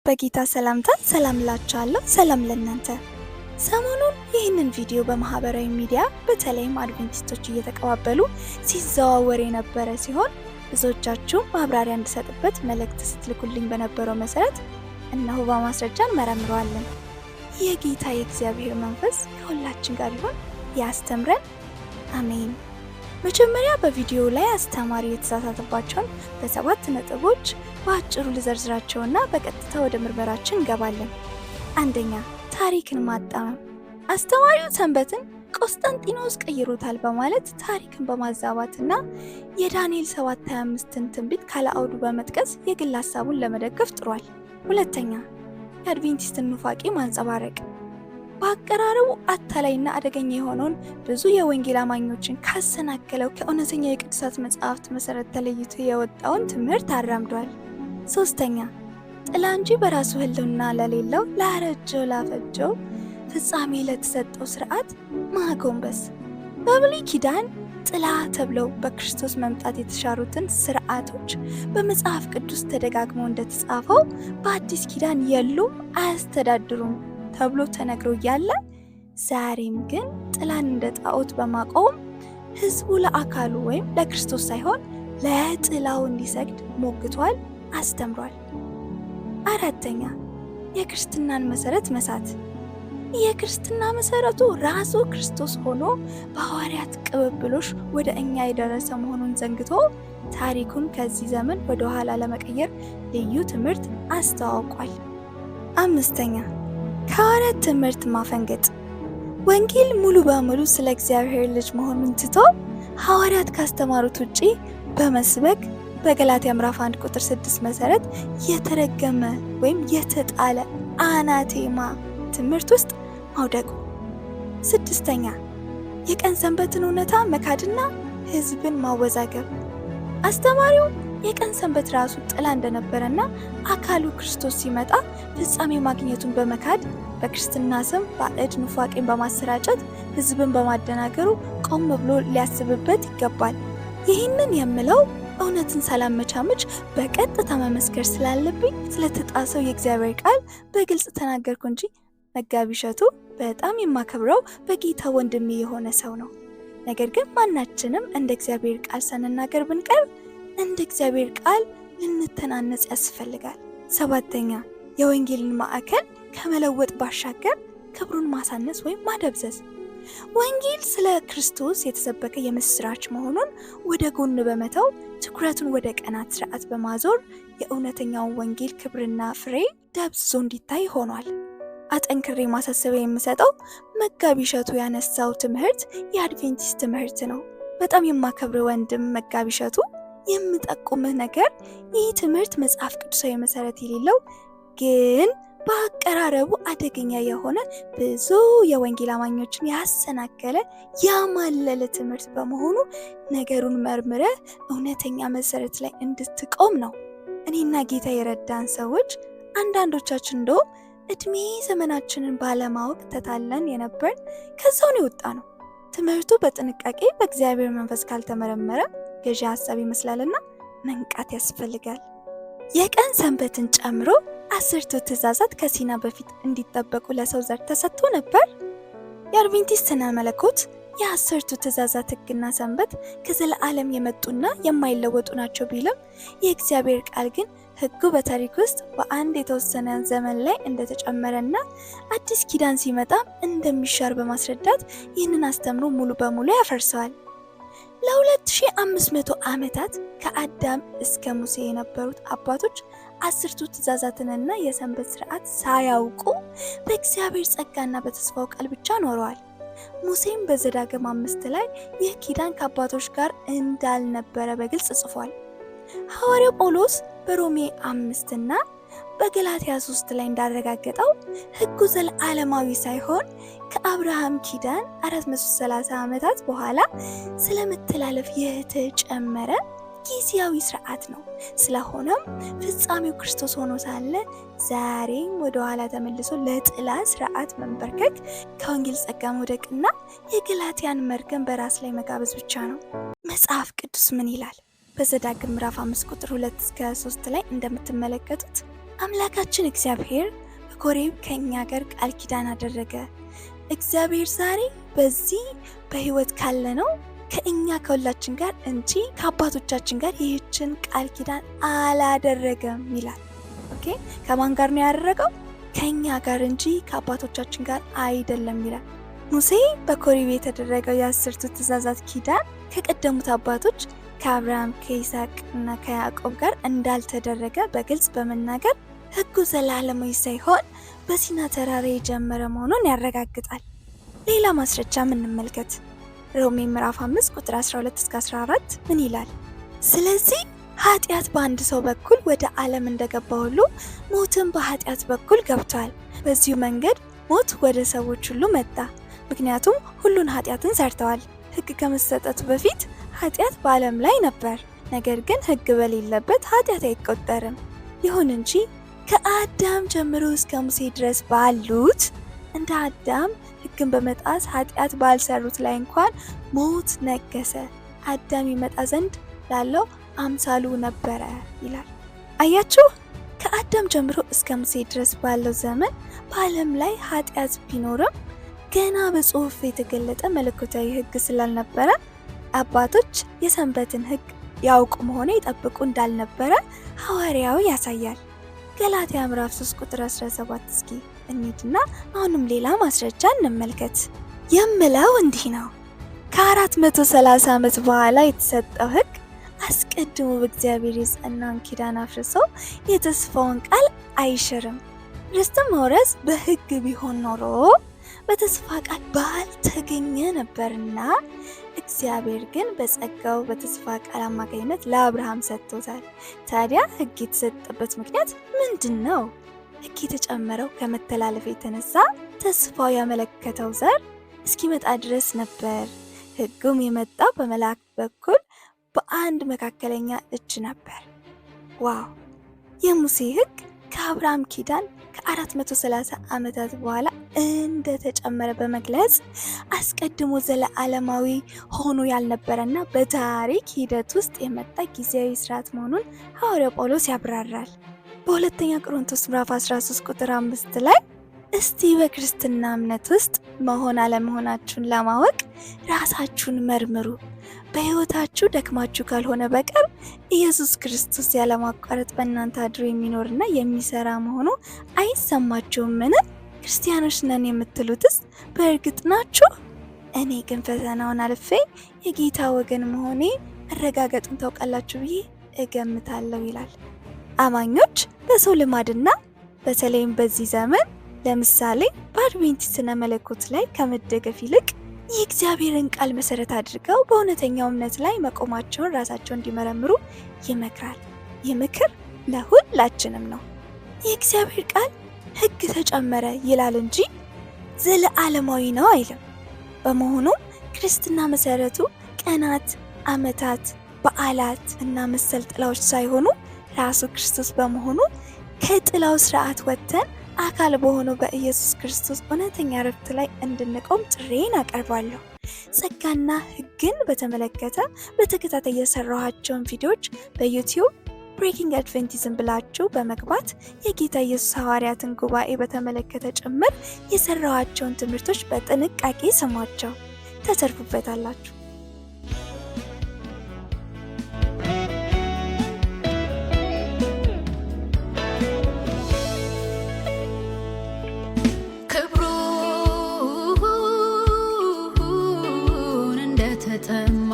በጌታ ሰላምታ ሰላም ላችኋለሁ። ሰላም ለእናንተ። ሰሞኑን ይህንን ቪዲዮ በማህበራዊ ሚዲያ በተለይም አድቬንቲስቶች እየተቀባበሉ ሲዘዋወር የነበረ ሲሆን ብዙዎቻችሁ ማብራሪያ እንድሰጥበት መልእክት ስትልኩልኝ በነበረው መሰረት እነሆ በማስረጃ እንመረምረዋለን። የጌታ የእግዚአብሔር መንፈስ ከሁላችን ጋር ይሁን፣ ያስተምረን። አሜን። መጀመሪያ በቪዲዮ ላይ አስተማሪ የተሳሳተባቸውን በ7 ነጥቦች በአጭሩ ልዘርዝራቸውና በቀጥታ ወደ ምርመራችን እንገባለን። አንደኛ፣ ታሪክን ማጣመም። አስተማሪው ሰንበትን ቆስጠንጢኖስ ቀይሮታል በማለት ታሪክን በማዛባትና የዳንኤል 7:25ን ትንቢት ካለአውዱ በመጥቀስ የግል ሀሳቡን ለመደገፍ ጥሯል። ሁለተኛ፣ የአድቬንቲስትን ኑፋቄ ማንጸባረቅ። በአቀራረቡ አታላይና አደገኛ የሆነውን ብዙ የወንጌል አማኞችን ካሰናከለው ከእውነተኛ የቅዱሳት መጽሐፍት መሰረት ተለይቶ የወጣውን ትምህርት አራምዷል። ሶስተኛ፣ ጥላ እንጂ በራሱ ሕልውና ለሌለው ላረጀው ላፈጀው ፍጻሜ ለተሰጠው ስርዓት ማጎንበስ። በብሉይ ኪዳን ጥላ ተብለው በክርስቶስ መምጣት የተሻሩትን ስርዓቶች በመጽሐፍ ቅዱስ ተደጋግሞ እንደተጻፈው በአዲስ ኪዳን የሉም፣ አያስተዳድሩም ተብሎ ተነግሮ እያለ ዛሬም ግን ጥላን እንደ ጣዖት በማቆም ህዝቡ ለአካሉ ወይም ለክርስቶስ ሳይሆን ለጥላው እንዲሰግድ ሞግቷል፣ አስተምሯል። አራተኛ፣ የክርስትናን መሰረት መሳት። የክርስትና መሰረቱ ራሱ ክርስቶስ ሆኖ በሐዋርያት ቅብብሎሽ ወደ እኛ የደረሰ መሆኑን ዘንግቶ ታሪኩን ከዚህ ዘመን ወደ ኋላ ለመቀየር ልዩ ትምህርት አስተዋውቋል። አምስተኛ፣ ከሐዋርያት ትምህርት ማፈንገጥ። ወንጌል ሙሉ በሙሉ ስለ እግዚአብሔር ልጅ መሆኑን ትቶ ሐዋርያት ካስተማሩት ውጪ በመስበክ በገላትያ ምዕራፍ 1 ቁጥር 6 መሰረት የተረገመ ወይም የተጣለ አናቴማ ትምህርት ውስጥ ማውደቁ። ስድስተኛ፣ የቀን ሰንበትን እውነታ መካድና ህዝብን ማወዛገብ። አስተማሪው የቀን ሰንበት ራሱ ጥላ እንደነበረና አካሉ ክርስቶስ ሲመጣ ፍጻሜ ማግኘቱን በመካድ በክርስትና ስም ባዕድ ኑፋቄን በማሰራጨት ህዝብን በማደናገሩ ቆም ብሎ ሊያስብበት ይገባል። ይህንን የምለው እውነትን ሳላመቻመች በቀጥታ መመስከር ስላለብኝ ስለተጣሰው የእግዚአብሔር ቃል በግልጽ ተናገርኩ እንጂ መጋቢ እሸቱ በጣም የማከብረው በጌታ ወንድሜ የሆነ ሰው ነው። ነገር ግን ማናችንም እንደ እግዚአብሔር ቃል ሳንናገር ብንቀርብ እንደ እግዚአብሔር ቃል ልንተናነጽ ያስፈልጋል። ሰባተኛ፣ የወንጌልን ማዕከል ከመለወጥ ባሻገር ክብሩን ማሳነስ ወይም ማደብዘዝ። ወንጌል ስለ ክርስቶስ የተሰበከ የምስራች መሆኑን ወደ ጎን በመተው ትኩረቱን ወደ ቀናት ስርዓት በማዞር የእውነተኛውን ወንጌል ክብርና ፍሬ ደብዝዞ እንዲታይ ሆኗል። አጠንክሬ ማሳሰቢያ የምሰጠው መጋቢ እሸቱ ያነሳው ትምህርት የአድቬንቲስት ትምህርት ነው። በጣም የማከብር ወንድም መጋቢ እሸቱ፣ የምጠቁምህ ነገር ይህ ትምህርት መጽሐፍ ቅዱሳዊ መሰረት የሌለው ግን በአቀራረቡ አደገኛ የሆነ ብዙ የወንጌል አማኞችን ያሰናከለ ያማለለ ትምህርት በመሆኑ ነገሩን መርምረ እውነተኛ መሰረት ላይ እንድትቆም ነው። እኔና ጌታ የረዳን ሰዎች አንዳንዶቻችን እንደውም እድሜ ዘመናችንን ባለማወቅ ተታለን የነበር ከዛው ነው የወጣ ነው። ትምህርቱ በጥንቃቄ በእግዚአብሔር መንፈስ ካልተመረመረ ገዢ ሀሳብ ይመስላልና መንቃት ያስፈልጋል። የቀን ሰንበትን ጨምሮ 10ቱ ትእዛዛት ከሲና በፊት እንዲጠበቁ ለሰው ዘር ተሰጥቶ ነበር። የአድቬንቲስት ስነ መለኮት የ10ቱ ትእዛዛት ሕግና ሰንበት ከዘለዓለም የመጡና የማይለወጡ ናቸው ቢልም የእግዚአብሔር ቃል ግን ሕጉ በታሪክ ውስጥ በአንድ የተወሰነ ዘመን ላይ እንደተጨመረና አዲስ ኪዳን ሲመጣም እንደሚሻር በማስረዳት ይህንን አስተምሮ ሙሉ በሙሉ ያፈርሰዋል። ለ2500 ዓመታት ከአዳም እስከ ሙሴ የነበሩት አባቶች 10ቱ ትእዛዛትንና የሰንበት ስርዓት ሳያውቁ በእግዚአብሔር ጸጋና በተስፋው ቃል ብቻ ኖረዋል። ሙሴም በዘዳግም 5 ላይ ይህ ኪዳን ከአባቶች ጋር እንዳልነበረ በግልጽ ጽፏል። ሐዋርያው ጳውሎስ በሮሜ 5 እና በገላትያ 3 ላይ እንዳረጋገጠው ሕጉ ዘላለማዊ ሳይሆን ከአብርሃም ኪዳን 430 ዓመታት በኋላ ስለመተላለፍ የተጨመረ ጊዜያዊ ስርዓት ነው። ስለሆነም ፍጻሜው ክርስቶስ ሆኖ ሳለ ዛሬም ወደ ኋላ ተመልሶ ለጥላ ስርዓት መንበርከክ ከወንጌል ጸጋ መውደቅና የገላትያን መርገም በራስ ላይ መጋበዝ ብቻ ነው። መጽሐፍ ቅዱስ ምን ይላል? በዘዳግም ምዕራፍ 5 ቁጥር 2 እስከ 3 ላይ እንደምትመለከቱት አምላካችን እግዚአብሔር በኮሬብ ከእኛ ጋር ቃል ኪዳን አደረገ። እግዚአብሔር ዛሬ በዚህ በህይወት ካለነው ከእኛ ከሁላችን ጋር እንጂ ከአባቶቻችን ጋር ይህችን ቃል ኪዳን አላደረገም ይላል። ኦኬ፣ ከማን ጋር ነው ያደረገው? ከእኛ ጋር እንጂ ከአባቶቻችን ጋር አይደለም ይላል። ሙሴ በኮሬብ የተደረገው የ10ቱ ትእዛዛት ኪዳን ከቀደሙት አባቶች ከአብርሃም ከይስሐቅ እና ከያዕቆብ ጋር እንዳልተደረገ በግልጽ በመናገር ህጉ ዘላለማዊ ሳይሆን በሲና ተራራ የጀመረ መሆኑን ያረጋግጣል። ሌላ ማስረጃም እንመልከት። ሮሜ ምዕራፍ 5 ቁጥር 12 እስከ 14 ምን ይላል? ስለዚህ ኃጢአት በአንድ ሰው በኩል ወደ ዓለም እንደገባ ሁሉ ሞትም በኃጢአት በኩል ገብቷል። በዚሁ መንገድ ሞት ወደ ሰዎች ሁሉ መጣ፣ ምክንያቱም ሁሉን ኃጢአትን ሰርተዋል። ህግ ከመሰጠቱ በፊት ኃጢአት በዓለም ላይ ነበር፣ ነገር ግን ህግ በሌለበት ኃጢአት አይቆጠርም። ይሁን እንጂ ከአዳም ጀምሮ እስከ ሙሴ ድረስ ባሉት እንደ አዳም ህግን በመጣስ ኃጢአት ባልሰሩት ላይ እንኳን ሞት ነገሰ። አዳም ይመጣ ዘንድ ላለው አምሳሉ ነበረ ይላል። አያችሁ፣ ከአዳም ጀምሮ እስከ ሙሴ ድረስ ባለው ዘመን በዓለም ላይ ኃጢአት ቢኖርም ገና በጽሑፍ የተገለጠ መለኮታዊ ህግ ስላልነበረ አባቶች የሰንበትን ህግ ያውቁ መሆኑ ይጠብቁ እንዳልነበረ ሐዋርያው ያሳያል። ገላትያ ምዕራፍ 3 ቁጥር 17 እስኪ እንሂድና አሁንም ሌላ ማስረጃ እንመልከት። የምለው እንዲህ ነው፣ ከ430 ዓመት በኋላ የተሰጠው ህግ አስቀድሞ በእግዚአብሔር የጸናውን ኪዳን አፍርሶ የተስፋውን ቃል አይሽርም። ርስትን መውረስ በህግ ቢሆን ኖሮ በተስፋ ቃል ባልተገኘ ነበርና እግዚአብሔር ግን በጸጋው በተስፋ ቃል አማካኝነት ለአብርሃም ሰጥቶታል። ታዲያ ህግ የተሰጠበት ምክንያት ምንድን ነው? ህግ የተጨመረው ከመተላለፍ የተነሳ ተስፋው ያመለከተው ዘር እስኪመጣ ድረስ ነበር። ህጉም የመጣው በመላእክት በኩል በአንድ መካከለኛ እጅ ነበር። ዋው! የሙሴ ህግ ከአብርሃም ኪዳን ከ430 ዓመታት በኋላ እንደተጨመረ በመግለጽ አስቀድሞ ዘለዓለማዊ ሆኖ ያልነበረና በታሪክ ሂደት ውስጥ የመጣ ጊዜያዊ ስርዓት መሆኑን ሐዋርያው ጳውሎስ ያብራራል። በሁለተኛ ቆሮንቶስ ምዕራፍ 13 ቁጥር 5 ላይ እስቲ በክርስትና እምነት ውስጥ መሆን አለመሆናችሁን ለማወቅ ራሳችሁን መርምሩ፣ በህይወታችሁ ደክማችሁ ካልሆነ በቀር ኢየሱስ ክርስቶስ ያለማቋረጥ በእናንተ አድሮ የሚኖርና የሚሰራ መሆኑ አይሰማችሁምን? ክርስቲያኖች ነን የምትሉትስ በእርግጥ ናችሁ? እኔ ግን ፈተናውን አልፌ የጌታ ወገን መሆኔ መረጋገጡን ታውቃላችሁ ብዬ እገምታለሁ ይላል። አማኞች በሰው ልማድና በተለይም በዚህ ዘመን ለምሳሌ በአድቬንቲስት ስነ መለኮት ላይ ከመደገፍ ይልቅ የእግዚአብሔርን ቃል መሰረት አድርገው በእውነተኛው እምነት ላይ መቆማቸውን ራሳቸውን እንዲመረምሩ ይመክራል። ይህ ምክር ለሁላችንም ነው። የእግዚአብሔር ቃል ህግ ተጨመረ ይላል እንጂ ዘለዓለማዊ ነው አይልም። በመሆኑም ክርስትና መሰረቱ ቀናት፣ ዓመታት፣ በዓላት እና መሰል ጥላዎች ሳይሆኑ ራሱ ክርስቶስ በመሆኑ ከጥላው ስርዓት ወጥተን አካል በሆነው በኢየሱስ ክርስቶስ እውነተኛ ረፍት ላይ እንድንቆም ጥሬን አቀርባለሁ። ጸጋና ህግን በተመለከተ በተከታታይ የሰራኋቸውን ቪዲዮዎች በዩቲዩብ ብሬኪንግ አድቬንቲዝም ብላችሁ በመግባት የጌታ ኢየሱስ ሐዋርያትን ጉባኤ በተመለከተ ጭምር የሰራኋቸውን ትምህርቶች በጥንቃቄ ስሟቸው፣ ተሰርፉበታላችሁ። ክብሩን እንደተጠማ